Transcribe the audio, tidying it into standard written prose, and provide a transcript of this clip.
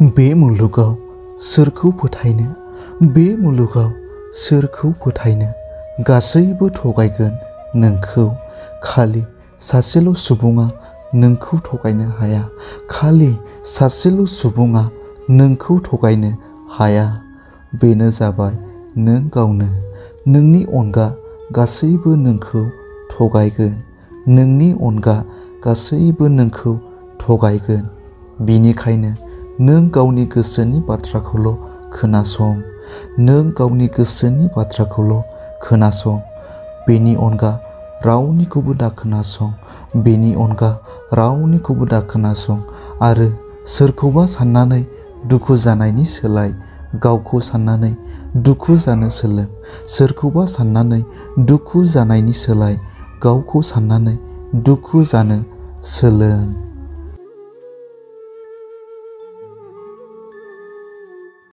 बे मुलुगाव सोरखौ फोथायनो, बे मुलुगाव सोरखौ फोथायनो, गासैबो थगायगोन नोंखौ। खालि सासेल' सुबुङा नोंखौ थगायनो हाया, खालि सासेल' सुबुङा नोंखौ थगायनो हाया। बेनो जाबाय नों गावनो। नोंनि अनगा गासैबो नोंखौ थगायगोन, नोंनि अनगा गासैबो नोंखौ थगायगोन। बिनिखायनो नों गावनि गोसोनि बाथ्राखौल' खोनासं, नों गावनि गोसोनि बाथ्राखौल' खोनासं। बेनि अनगा रावनिखौबो दा खोनासं, बेनि अनगा रावनिखौबो दा खोनासं। आरो सोरखौबा साननानै दुखु जानायनि सोलाय गावखौ साननानै दुखु जानो सोलों। सोरखौबा साननानै दुखु जानायनि सोलाय गावखौ साननानै दुखु जानो सोलों।